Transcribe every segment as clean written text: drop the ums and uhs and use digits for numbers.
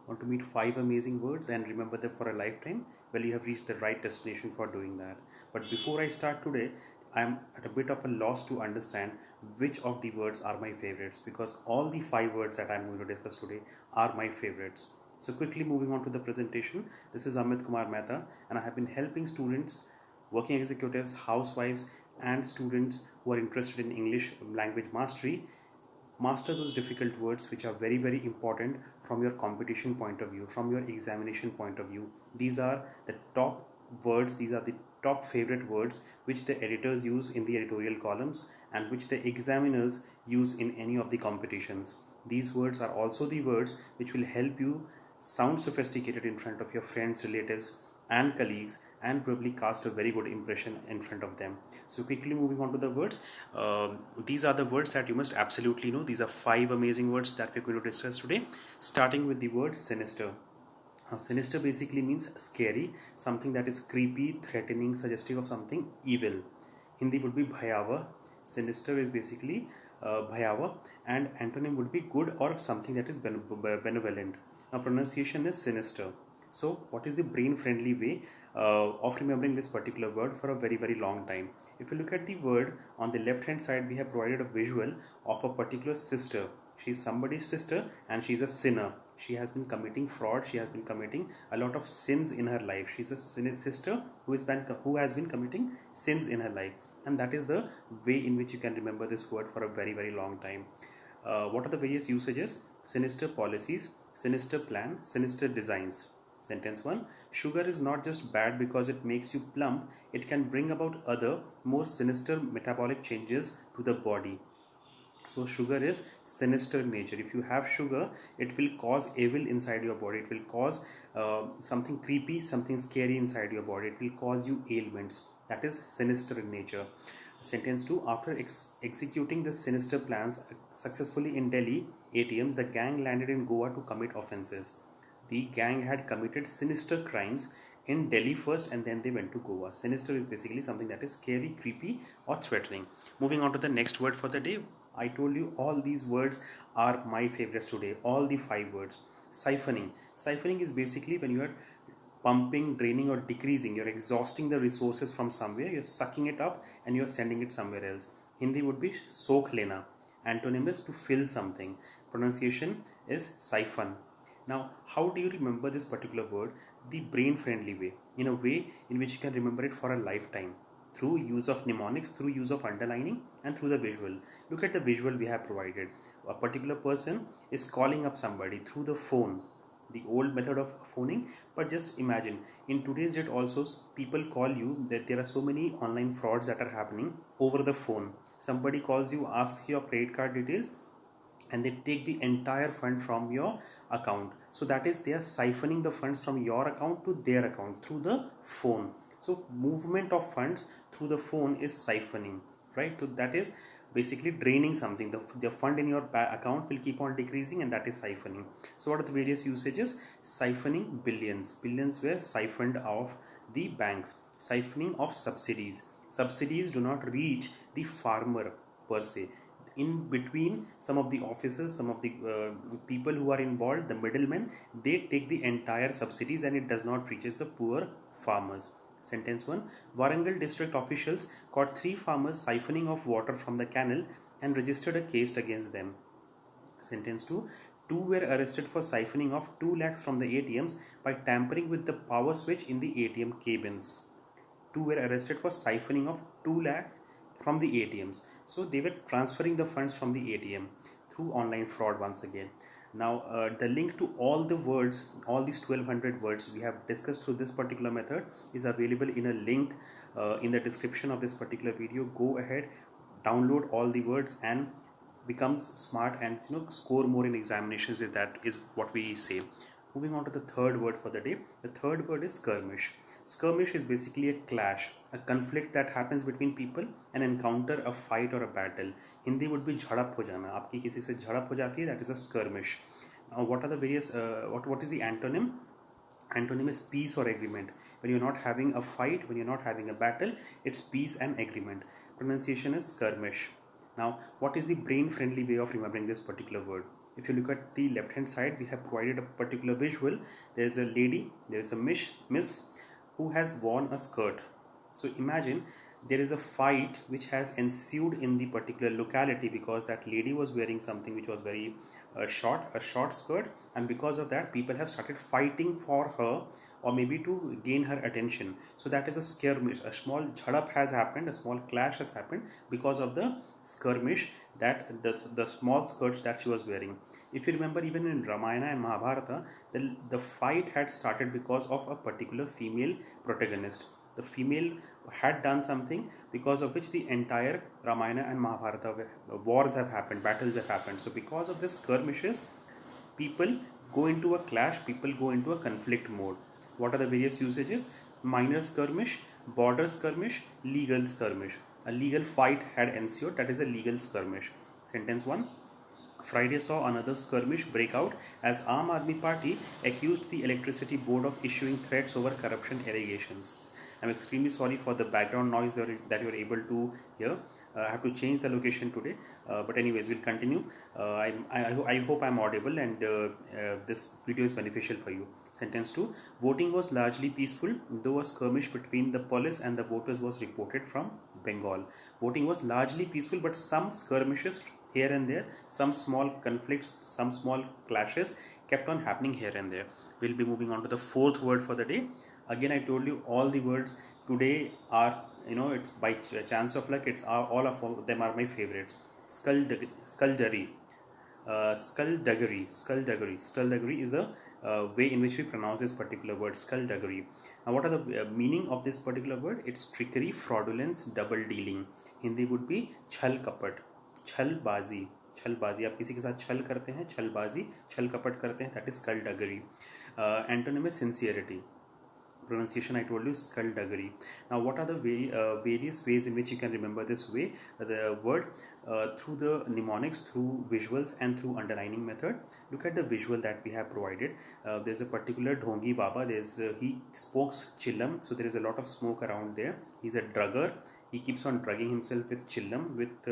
Want to meet 5 amazing words and remember them for a lifetime? Well, you have reached the right destination for doing that. But before I start today, I'm at a bit of a loss to understand which of the words are my favorites, because all the 5 words that I'm going to discuss today are my favorites. So quickly moving on to the presentation, this is Amit Kumar Mehta and I have been helping students, working executives, housewives and students who are interested in English language mastery master those difficult words which are very important from your competition point of view, from your examination point of view. These are the top words, these are the top favorite words which the editors use in the editorial columns and which the examiners use in any of the competitions. These words are also the words which will help you sound sophisticated in front of your friends, relatives and colleagues, and probably cast a very good impression in front of them. So quickly moving on to the words, these are the words that you must absolutely know. These are 5 amazing words that we're going to discuss today, starting with the word sinister. Now, sinister basically means scary, something that is creepy, threatening, suggestive of something evil. Hindi would be bhayava. Sinister is basically bhayava, and antonym would be good or something that is benevolent. Now, pronunciation is sinister. So what is the brain friendly way of remembering this particular word for a very long time? If you look at the word on the left hand side, we have provided a visual of a particular sister. She is somebody's sister and she is a sinner. She has been committing fraud. She has been committing a lot of sins in her life. She is a sister who has been committing sins in her life, and that is the way in which you can remember this word for a very long time. What are the various usages? Sinister policies, sinister plan, sinister designs. Sentence 1. Sugar is not just bad because it makes you plump, it can bring about other, more sinister metabolic changes to the body. So sugar is sinister in nature. If you have sugar, it will cause evil inside your body. It will cause something creepy, something scary inside your body. It will cause you ailments. That is sinister in nature. Sentence 2. After executing the sinister plans successfully in Delhi ATMs, the gang landed in Goa to commit offences. The gang had committed sinister crimes in Delhi first and then they went to Goa. Sinister is basically something that is scary, creepy or threatening. Moving on to the next word for the day. I told you all these words are my favorites today. All the 5 words. Siphoning. Siphoning is basically when you are pumping, draining or decreasing. You're exhausting the resources from somewhere. You're sucking it up and you're sending it somewhere else. Hindi would be soak lena. Antonym is to fill something. Pronunciation is siphon. Now, how do you remember this particular word? The brain friendly way, in a way in which you can remember it for a lifetime, through use of mnemonics, through use of underlining and through the visual. Look at the visual we have provided. A particular person is calling up somebody through the phone, the old method of phoning. But just imagine, in today's date also people call you, that there are so many online frauds that are happening over the phone. Somebody calls you, asks your credit card details and they take the entire fund from your account. So that is, they are siphoning the funds from your account to their account through the phone. So movement of funds through the phone is siphoning, right? So that is basically draining something. The fund in your account will keep on decreasing, and that is siphoning. So what are the various usages? Siphoning billions were siphoned off the banks. Siphoning of subsidies. Subsidies do not reach the farmer per se. In between, some of the officers, some of the people who are involved, the middlemen, they take the entire subsidies and it does not reaches the poor farmers. Sentence 1. Warangal district officials caught 3 farmers siphoning of water from the canal and registered a case against them. Sentence 2. 2 were arrested for siphoning of 2 lakhs from the ATMs by tampering with the power switch in the ATM cabins. 2 were arrested for siphoning of 2 lakh from the ATMs. So they were transferring the funds from the ATM through online fraud once again. Now the link to all the words, all these 1200 words we have discussed through this particular method is available in a link in the description of this particular video. Go ahead, download all the words and becomes smart and score more in examinations, if that is what we say. Moving on to the third word for the day. The third word is skirmish. Skirmish is basically a clash, a conflict that happens between people, an encounter, a fight or a battle. Hindi would be झड़प हो जाना. आपकी किसी से झड़प हो जाती है, that is a skirmish. Now, what are the various? What is the antonym? Antonym is peace or agreement. When you're not having a fight, when you're not having a battle, it's peace and agreement. Pronunciation is skirmish. Now, what is the brain friendly way of remembering this particular word? If you look at the left hand side, we have provided a particular visual. There is a lady, there is a miss who has worn a skirt. So imagine there is a fight which has ensued in the particular locality because that lady was wearing something which was very short, a short skirt, and because of that people have started fighting for her or maybe to gain her attention. So that is a skirmish. A small jhadap has happened, a small clash has happened because of the skirmish, that the small skirts that she was wearing. If you remember, even in Ramayana and Mahabharata, the fight had started because of a particular female protagonist. The female had done something because of which the entire Ramayana and Mahabharata wars have happened, battles have happened. So because of this skirmishes, people go into a clash, people go into a conflict mode. What are the various usages? Minor skirmish, border skirmish, legal skirmish. A legal fight had ensued, that is a legal skirmish. Sentence 1. Friday saw another skirmish break out as Aam Aadmi Party accused the Electricity Board of issuing threats over corruption allegations. I'm extremely sorry for the background noise that you're able to hear. I have to change the location today, but anyways, we'll continue. I hope I'm audible and this video is beneficial for you. Sentence 2. Voting was largely peaceful, though a skirmish between the police and the voters was reported from Bengal. Voting was largely peaceful, but some skirmishes here and there, some small conflicts, some small clashes kept on happening here and there. We'll be moving on to the fourth word for the day. Again, I told you all the words today are, it's by chance of luck, all of them are my favorites. Skulduggery. Skulduggery is the way in which we pronounce this particular word, skulduggery. Now, what are the meaning of this particular word? It's trickery, fraudulence, double dealing. Hindi would be छल कपट, छलबाजी. छलबाजी, आप किसी के साथ छल करते हैं, छलबाजी, छल कपट करते हैं, that is skulduggery. Antonym is sincerity. Pronunciation I told you, skulduggery. Now, what are the various ways in which you can remember this way, the word? Through the mnemonics, through visuals, and through underlining method. Look at the visual that we have provided. There's a particular Dhongi Baba. He smokes chillam, so there is a lot of smoke around there. He's a drugger. He keeps on drugging himself with chillam, with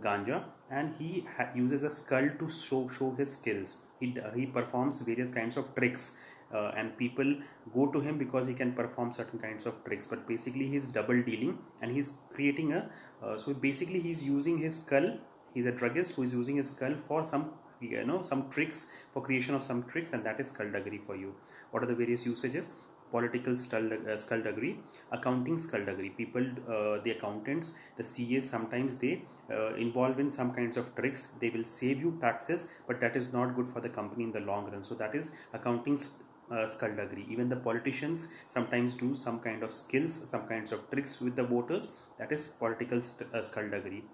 ganja, and he uses a skull to show his skills. He performs various kinds of tricks. And people go to him because he can perform certain kinds of tricks, but basically he's double dealing and he's creating so basically he's using his skull. He's a druggist who is using his skull for some tricks, for creation of some tricks, and that is skulduggery for you. What are the various usages? Political skulduggery, accounting skulduggery. People, the accountants, the CAs, sometimes they involve in some kinds of tricks. They will save you taxes, but that is not good for the company in the long run. So that is accounting skulduggery. Even the politicians sometimes do some kind of skills, some kinds of tricks with the voters. That is political skulduggery.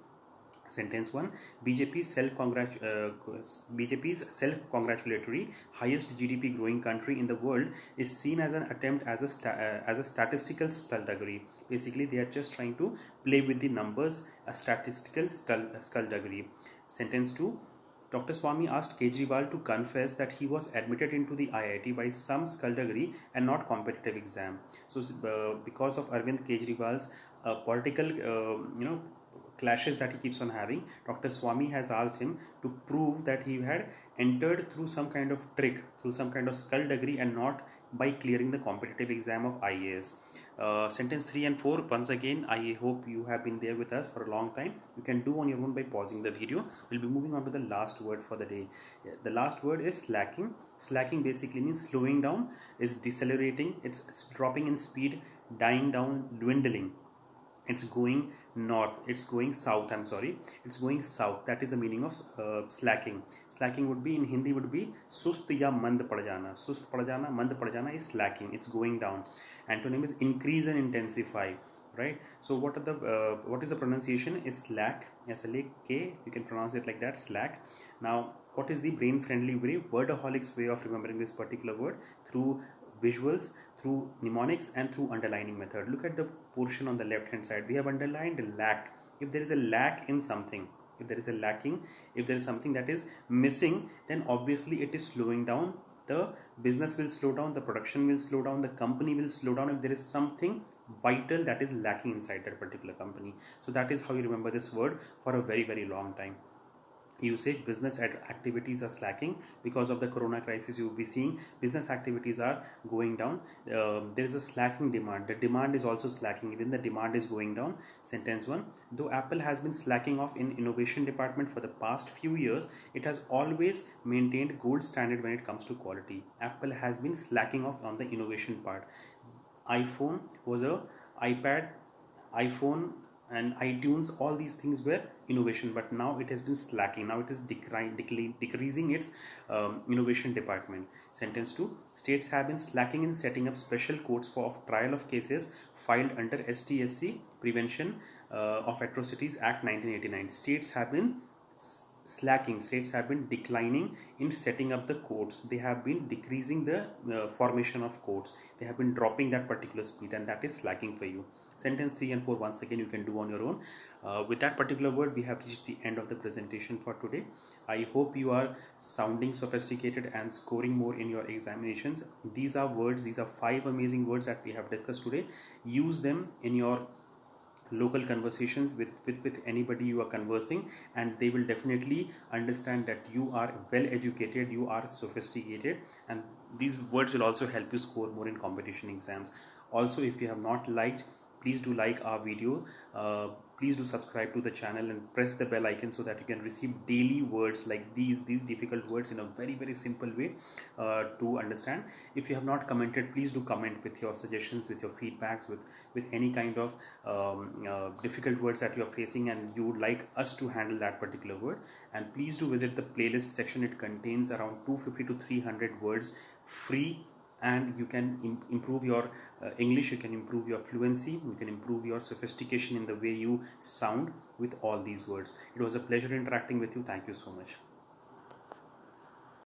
Sentence 1. BJP's self-congratulatory highest GDP growing country in the world is seen as an attempt as a statistical skulduggery. Basically, they are just trying to play with the numbers, a statistical skulduggery. Sentence 2. Dr. Swami asked Kejriwal to confess that he was admitted into the IIT by some skulduggery and not competitive exam. So, because of Arvind Kejriwal's political, clashes that he keeps on having, Dr. Swami has asked him to prove that he had entered through some kind of trick, through some kind of skulduggery, and not by clearing the competitive exam of IAS. Sentence 3 and 4, once again, I hope you have been there with us for a long time. You can do on your own by pausing the video. We'll be moving on to the last word for the day. The last word is slacking. Slacking basically means slowing down, is decelerating, it's dropping in speed, dying down, dwindling. It's going north, it's going south, it's going south. That is the meaning of slacking. Slacking would be, in Hindi would be sust ya mand pad jana. Sust pad jana, mand pad jana is slacking, it's going down. Antonym is increase and intensify, right? So what is the pronunciation? Is slack, S-L-A-K, you can pronounce it like that, slack. Now, what is the brain friendly way, Word-A-Holic-Z way of remembering this particular word? Through visuals, through mnemonics, and through underlining method. Look at the portion on the left hand side. We have underlined lack. If there is a lack in something, if there is a lacking, if there is something that is missing, then obviously it is slowing down. The business will slow down, the production will slow down, the company will slow down if there is something vital that is lacking inside that particular company. So that is how you remember this word for a very, very long time. usage. Business activities are slacking because of the corona crisis. You will be seeing business activities are going down. There is a slacking demand. The demand is also slacking, even the demand is going down. Sentence 1: though Apple has been slacking off in innovation department for the past few years, it has always maintained gold standard when it comes to quality. Apple has been slacking off on the innovation part. iPhone was a iPad, iPhone and iTunes, all these things were innovation, but now it has been slacking. Now it is decreasing its innovation department. Sentence 2: states have been slacking in setting up special courts for trial of cases filed under STSC Prevention of Atrocities Act 1989. States have been slacking, states have been declining in setting up the courts. They have been decreasing the formation of courts. They have been dropping that particular speed, and that is slacking for you. Sentence 3 and 4 once again you can do on your own. With that particular word, we have reached the end of the presentation for today. I hope you are sounding sophisticated and scoring more in your examinations. These are words, these are 5 amazing words that we have discussed today. Use them in your local conversations with anybody you are conversing, and they will definitely understand that you are well educated, you are sophisticated, and these words will also help you score more in competition exams. Also, if you have not liked, please do like our video. Please do subscribe to the channel and press the bell icon so that you can receive daily words like these difficult words in a very simple way to understand. If you have not commented, please do comment with your suggestions, with your feedbacks, with any kind of difficult words that you are facing and you would like us to handle that particular word. And please do visit the playlist section. It contains around 250 to 300 words free, and you can improve your English, you can improve your fluency, you can improve your sophistication in the way you sound with all these words. It was a pleasure interacting with you. Thank you so much.